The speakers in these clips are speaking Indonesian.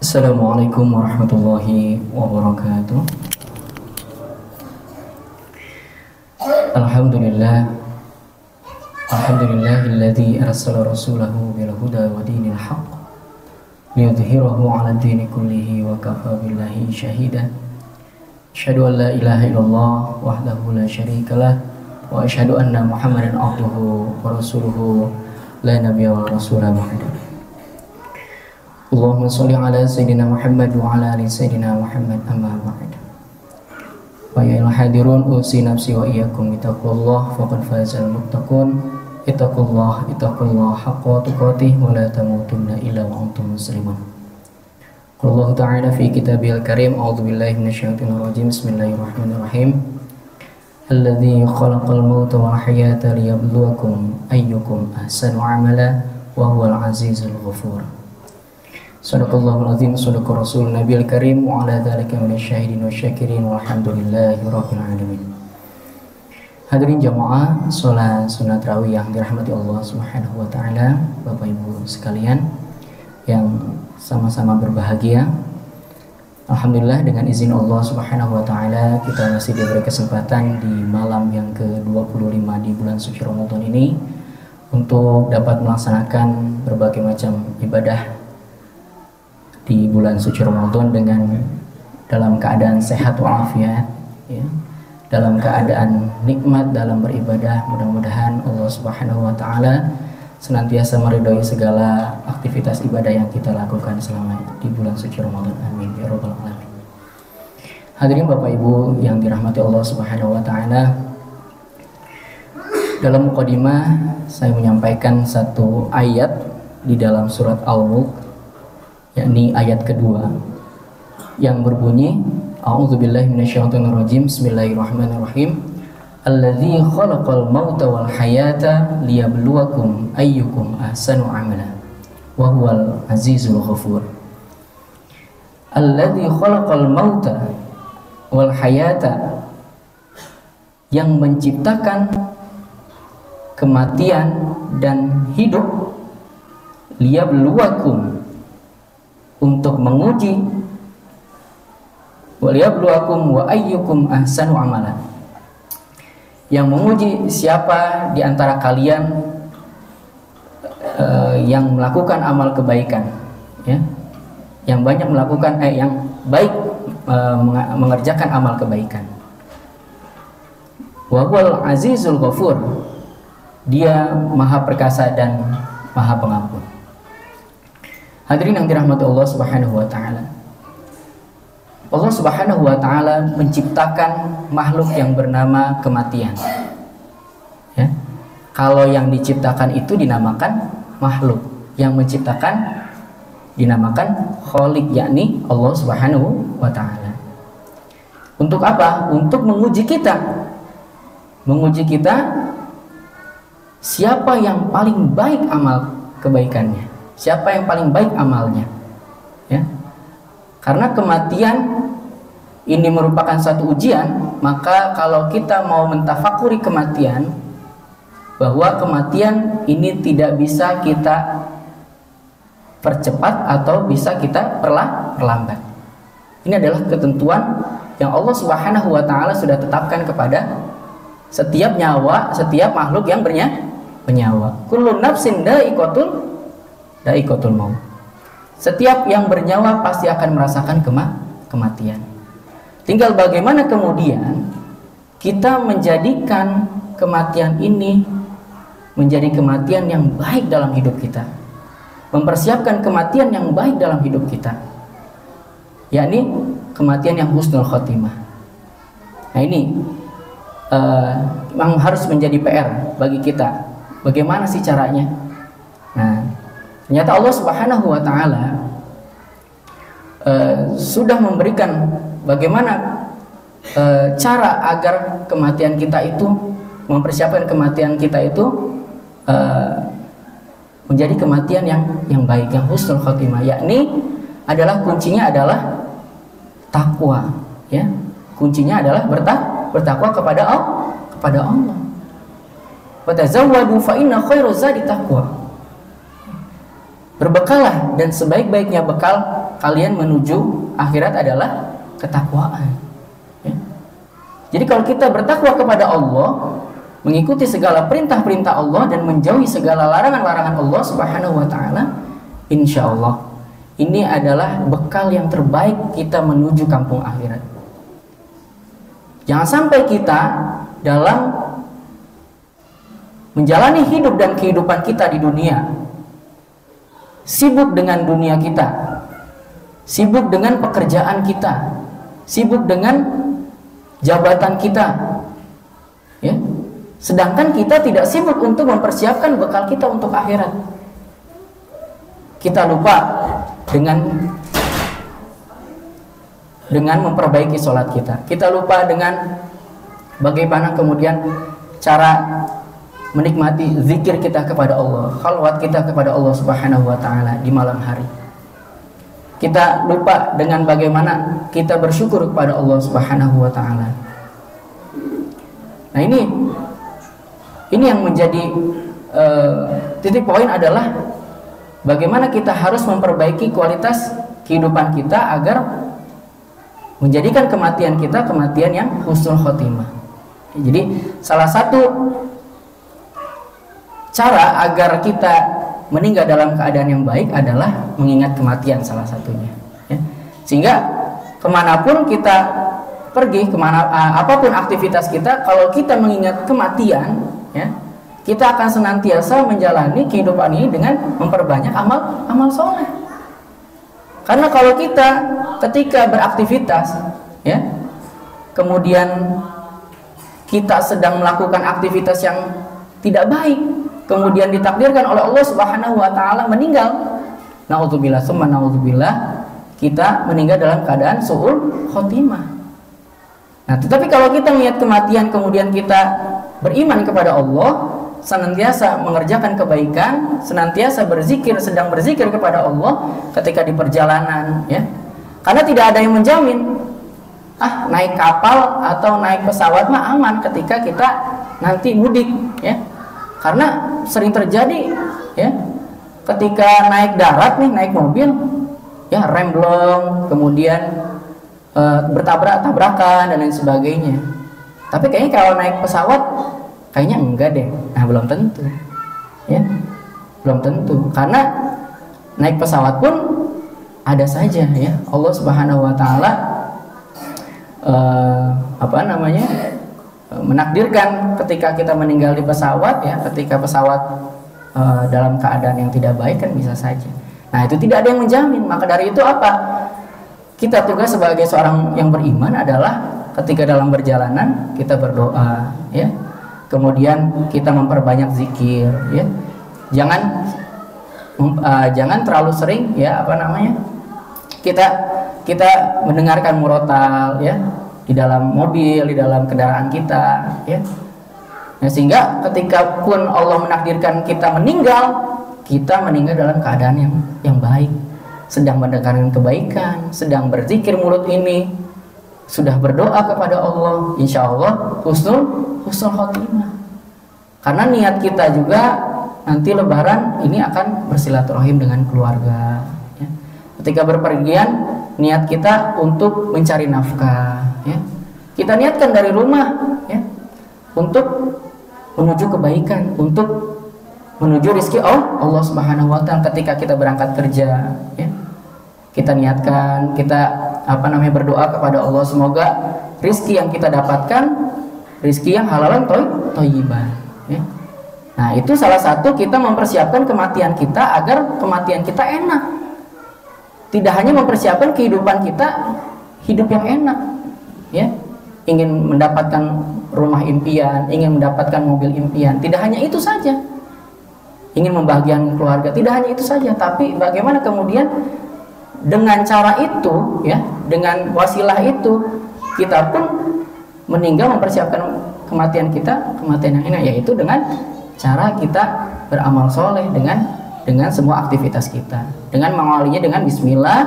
Assalamualaikum warahmatullahi wabarakatuh. Alhamdulillah. Alhamdulillahilladzi arsala rasulahu bil huda wa dinil haqq liyudhhirahu 'ala ad-dini kullihi wa kafa billahi shahida. Asyhadu an la ilaha illallah wahdahu la syarikalah wa asyhadu anna Muhammadan abduhu wa rasuluhu la nabiyya wa rasula ba'da. Allahumma sholli ala sayyidina Muhammad wa ala ali sayyidina Muhammad amma ba'd. Wa ya hadirun usi nafsi wa iyyakum bittaqwallah faqad fazal muttaqun. Ittaqullah haqqa tuqatih wa la tamutunna illa wa antum muslimun. Qala Allah ta'ala fi kitabil karim a'udzu billahi minasyaitonir rajim. Bismillahirrahmanirrahim. Alladzi khalaqal mauta wal hayata liyabluwakum ayyukum ahsanu amala wa huwal azizul ghafur. Sadaqallahul azim, sadaqa rasul nabiyil karim wa ala dzalika minasyahidin wasyakirin walhamdulillahi rabbil alamin. Hadirin jamaah salat sunat tarawih yang dirahmati Allah Subhanahu wa taala, Bapak Ibu sekalian yang sama-sama berbahagia. Alhamdulillah dengan izin Allah Subhanahu wa taala kita masih diberi kesempatan di malam yang ke-25 di bulan suci Ramadan ini untuk dapat melaksanakan berbagai macam ibadah di bulan suci Ramadan dengan dalam keadaan sehat walafiat, ya, dalam keadaan nikmat dalam beribadah. Mudah-mudahan Allah Subhanahu wa taala senantiasa meridhoi segala aktivitas ibadah yang kita lakukan selama di bulan suci Ramadan. Amin ya rabbal alamin. Hadirin Bapak Ibu yang dirahmati Allah Subhanahu wa taala, dalam mukadimah saya menyampaikan satu ayat di dalam surat Al-Mulk, yakni ayat kedua yang berbunyi a'udzubillahi minasyaitonirrajim. Bismillahirrahmanirrahim. Alladzi khalaqal mauta wal hayata liyabluwakum ayyukum ahsanu amala wa huwal azizul ghafur. Alladzi khalaqal mauta wal hayata, yang menciptakan kematian dan hidup, liyabluwakum, untuk menguji, waliyabluwakum wa ayyukum ahsanu amala, yang menguji siapa di antara kalian yang melakukan amal kebaikan, ya, yang banyak melakukan yang baik, mengerjakan amal kebaikan. Wa huwal azizul ghafur, dia maha perkasa dan maha pengampun. Hadirin yang dirahmati Allah Subhanahu wa taala, Allah Subhanahu wa taala menciptakan makhluk yang bernama kematian. Ya. Kalau yang diciptakan itu dinamakan makhluk, yang menciptakan dinamakan Khaliq, yakni Allah Subhanahu wa taala. Untuk apa? Untuk menguji kita. Menguji kita siapa yang paling baik amal kebaikannya, siapa yang paling baik amalnya, ya. Karena kematian ini merupakan satu ujian, maka kalau kita mau mentafakuri kematian, bahwa kematian ini tidak bisa kita percepat atau bisa kita perlambat. Ini adalah ketentuan yang Allah Subhanahu wa taala sudah tetapkan kepada setiap nyawa, setiap makhluk yang bernyawa. Kullu nafsin dha'iqatul maut. Setiap yang bernyawa pasti akan merasakan kematian. Tinggal bagaimana kemudian kita menjadikan kematian ini menjadi kematian yang baik dalam hidup kita, mempersiapkan kematian yang baik dalam hidup kita, yakni kematian yang husnul khotimah. Nah ini memang harus menjadi PR bagi kita. Bagaimana sih caranya? Nah, ternyata Allah Subhanahu wa taala sudah memberikan bagaimana cara agar kematian kita itu, mempersiapkan kematian kita itu menjadi kematian yang baik, yang husnul khotimah, yakni adalah kuncinya adalah takwa, ya. Kuncinya adalah bertakwa kepada Allah. Wa tazawwadu fa inna khairaz zadi taqwa. Berbekallah, dan sebaik-baiknya bekal kalian menuju akhirat adalah ketakwaan. Ya. Jadi kalau kita bertakwa kepada Allah, mengikuti segala perintah-perintah Allah dan menjauhi segala larangan-larangan Allah Subhanahu wa taala, insya Allah ini adalah bekal yang terbaik kita menuju kampung akhirat. Jangan sampai kita dalam menjalani hidup dan kehidupan kita di dunia sibuk dengan dunia kita, sibuk dengan pekerjaan kita, sibuk dengan jabatan kita, ya. Sedangkan kita tidak sibuk untuk mempersiapkan bekal kita untuk akhirat. Kita lupa dengan memperbaiki sholat kita. Kita lupa dengan bagaimana kemudian cara menikmati zikir kita kepada Allah, khalwat kita kepada Allah Subhanahu wa taala di malam hari. Kita lupa dengan bagaimana kita bersyukur kepada Allah Subhanahu wa taala. Nah, ini yang menjadi titik poin adalah bagaimana kita harus memperbaiki kualitas kehidupan kita agar menjadikan kematian kita kematian yang husnul khotimah. Jadi salah satu cara agar kita meninggal dalam keadaan yang baik adalah mengingat kematian, salah satunya, ya. Sehingga kemanapun kita pergi, apapun aktivitas kita, kalau kita mengingat kematian, ya, kita akan senantiasa menjalani kehidupan ini dengan memperbanyak amal soleh. Karena kalau kita ketika beraktivitas, ya, kemudian kita sedang melakukan aktivitas yang tidak baik, kemudian ditakdirkan oleh Allah Subhanahu wa taala meninggal, naudzubillah summa naudzubillah, kita meninggal dalam keadaan su'ul khotimah. Nah, tetapi kalau kita melihat kematian kemudian kita beriman kepada Allah, senantiasa mengerjakan kebaikan, senantiasa sedang berzikir kepada Allah ketika di perjalanan, ya. Karena tidak ada yang menjamin naik kapal atau naik pesawat mah aman ketika kita nanti mudik, ya. Karena sering terjadi, ya, ketika naik darat nih, naik mobil, ya, rem belum, kemudian bertabrakan dan lain sebagainya. Tapi kayaknya kalau naik pesawat kayaknya enggak deh. Nah, belum tentu, ya, belum tentu. Karena naik pesawat pun ada saja, ya, Allah Subhanahu wa taala menakdirkan ketika kita meninggal di pesawat, ya, ketika pesawat dalam keadaan yang tidak baik kan bisa saja. Nah, itu tidak ada yang menjamin. Maka dari itu apa? Kita tugas sebagai seorang yang beriman adalah ketika dalam perjalanan kita berdoa, ya. Kemudian kita memperbanyak zikir, ya. Jangan terlalu sering, ya, kita mendengarkan murotal, ya, di dalam mobil, di dalam kendaraan kita, ya. Nah, sehingga ketika pun Allah menakdirkan kita meninggal dalam keadaan yang baik, sedang mendengarkan kebaikan, sedang berzikir mulut ini, sudah berdoa kepada Allah, insya Allah husnul khotimah. Karena niat kita juga nanti Lebaran ini akan bersilaturahim dengan keluarga, ya. Ketika berpergian, niat kita untuk mencari nafkah, ya. Kita niatkan dari rumah, ya, untuk menuju kebaikan, untuk menuju rezeki Allah Subhanahu wa taala. Ketika kita berangkat kerja, ya, kita niatkan, kita berdoa kepada Allah, semoga rezeki yang kita dapatkan rezeki yang halalan thayyibah, ya. Nah, itu salah satu kita mempersiapkan kematian kita agar kematian kita enak. Tidak hanya mempersiapkan kehidupan kita hidup yang enak, ya. Ingin mendapatkan rumah impian, ingin mendapatkan mobil impian, tidak hanya itu saja. Ingin membahagiakan keluarga, tidak hanya itu saja, tapi bagaimana kemudian dengan cara itu, ya, dengan wasilah itu kita pun meninggal mempersiapkan kematian kita, kematian yang enak, yaitu dengan cara kita beramal soleh dengan semua aktivitas kita, dengan mengawalinya dengan bismillah,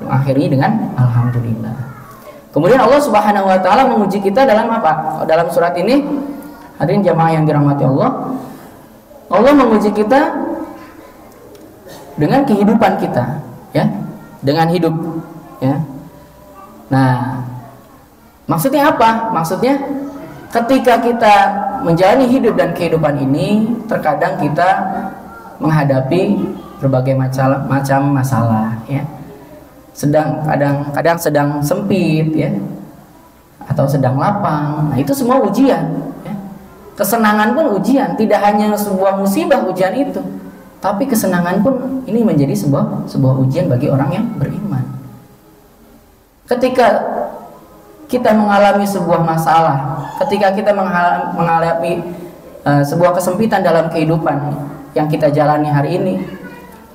mengakhiri dengan alhamdulillah. Kemudian Allah Subhanahu wa taala menguji kita dalam apa? Dalam surat ini, hadirin jamaah yang dirahmati Allah, Allah menguji kita dengan kehidupan kita, ya. dengan hidup, ya. Nah, maksudnya apa? Maksudnya ketika kita menjalani hidup dan kehidupan ini, terkadang kita menghadapi berbagai macam masalah, ya. Kadang sedang sempit, ya, atau sedang lapang. Nah, itu semua ujian, ya. Kesenangan pun ujian, tidak hanya sebuah musibah ujian itu, tapi kesenangan pun ini menjadi sebuah ujian bagi orang yang beriman. Ketika kita mengalami sebuah masalah, ketika kita mengalami sebuah kesempitan dalam kehidupan yang kita jalani hari ini,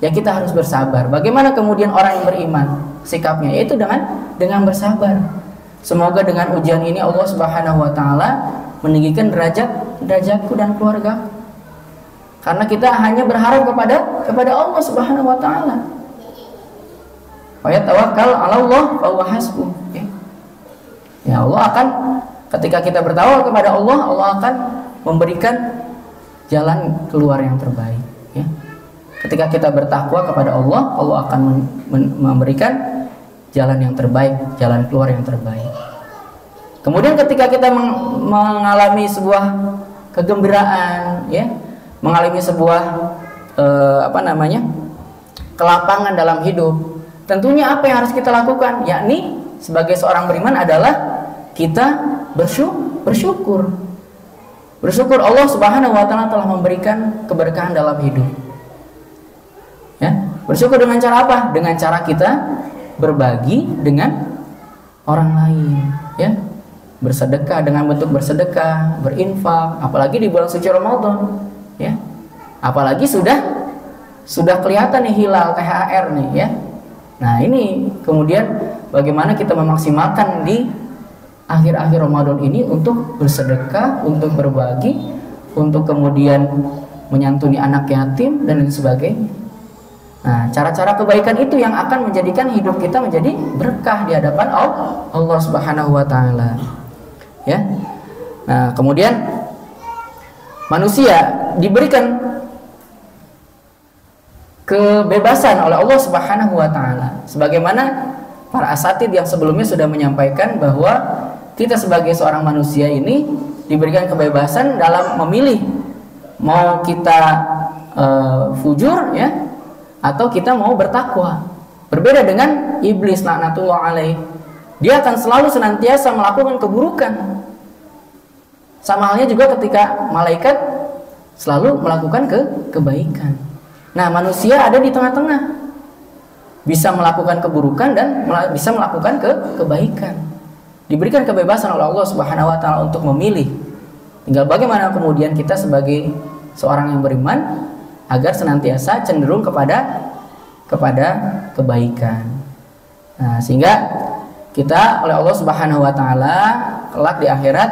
ya kita harus bersabar. Bagaimana kemudian orang yang beriman sikapnya? Yaitu dengan bersabar. Semoga dengan ujian ini Allah Subhanahu wa taala meninggikan derajatku dan keluarga. Karena kita hanya berharap kepada Allah Subhanahu wa taala. Wa yatawakkal 'ala Allah fa huwa hasbuh. Ya, Allah akan, ketika kita bertawakal kepada Allah, Allah akan memberikan jalan keluar yang terbaik, ya. Ketika kita bertakwa kepada Allah, Allah akan memberikan jalan yang terbaik, jalan keluar yang terbaik. Kemudian ketika kita mengalami sebuah kegembiraan, ya, mengalami sebuah kelapangan dalam hidup, tentunya apa yang harus kita lakukan? Yakni sebagai seorang beriman adalah kita bersyukur. Bersyukur Allah Subhanahu wa taala telah memberikan keberkahan dalam hidup. Ya, bersyukur dengan cara apa? Dengan cara kita berbagi dengan orang lain, ya. Bersedekah dengan bentuk bersedekah, berinfak, apalagi di bulan suci Ramadan, ya. Apalagi sudah kelihatan nih hilal THR nih, ya. Nah, ini kemudian bagaimana kita memaksimalkan di akhir-akhir Ramadan ini untuk bersedekah, untuk berbagi, untuk kemudian menyantuni anak yatim dan lain sebagainya. Nah, cara-cara kebaikan itu yang akan menjadikan hidup kita menjadi berkah di hadapan Allah Subhanahu wa taala. Ya. Nah, kemudian manusia diberikan kebebasan oleh Allah Subhanahu wa taala. Sebagaimana para asatid yang sebelumnya sudah menyampaikan bahwa kita sebagai seorang manusia ini diberikan kebebasan dalam memilih mau kita fujur, ya, atau kita mau bertakwa. Berbeda dengan iblis laknatullah alaih. Dia akan selalu senantiasa melakukan keburukan. Sama halnya juga ketika malaikat selalu melakukan kebaikan. Nah, manusia ada di tengah-tengah. Bisa melakukan keburukan dan bisa melakukan kebaikan. Diberikan kebebasan oleh Allah Subhanahu wa taala untuk memilih. Tinggal bagaimana kemudian kita sebagai seorang yang beriman agar senantiasa cenderung kepada kebaikan. Nah, sehingga kita oleh Allah Subhanahu wa taala kelak di akhirat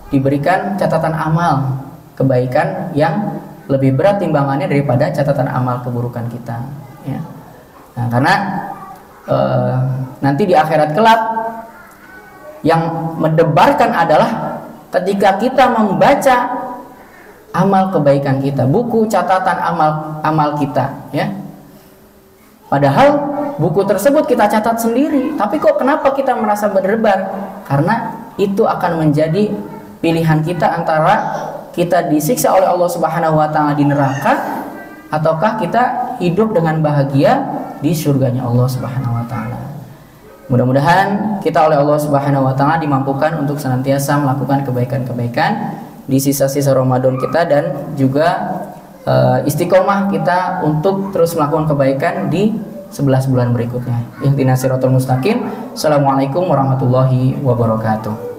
diberikan catatan amal kebaikan yang lebih berat timbangannya daripada catatan amal keburukan kita, ya. Nah, karena nanti di akhirat kelak yang mendebarkan adalah ketika kita membaca amal kebaikan kita, buku catatan amal kita, ya. Padahal buku tersebut kita catat sendiri, tapi kok kenapa kita merasa berdebar? Karena itu akan menjadi pilihan kita antara kita disiksa oleh Allah Subhanahu wa taala di neraka ataukah kita hidup dengan bahagia di surganya Allah Subhanahu wa taala. Mudah-mudahan kita oleh Allah Subhanahu wa taala dimampukan untuk senantiasa melakukan kebaikan-kebaikan di sisa-sisa Ramadan kita dan juga istiqomah kita untuk terus melakukan kebaikan di 11 bulan berikutnya. Ihdinas siratal mustaqim. Assalamualaikum warahmatullahi wabarakatuh.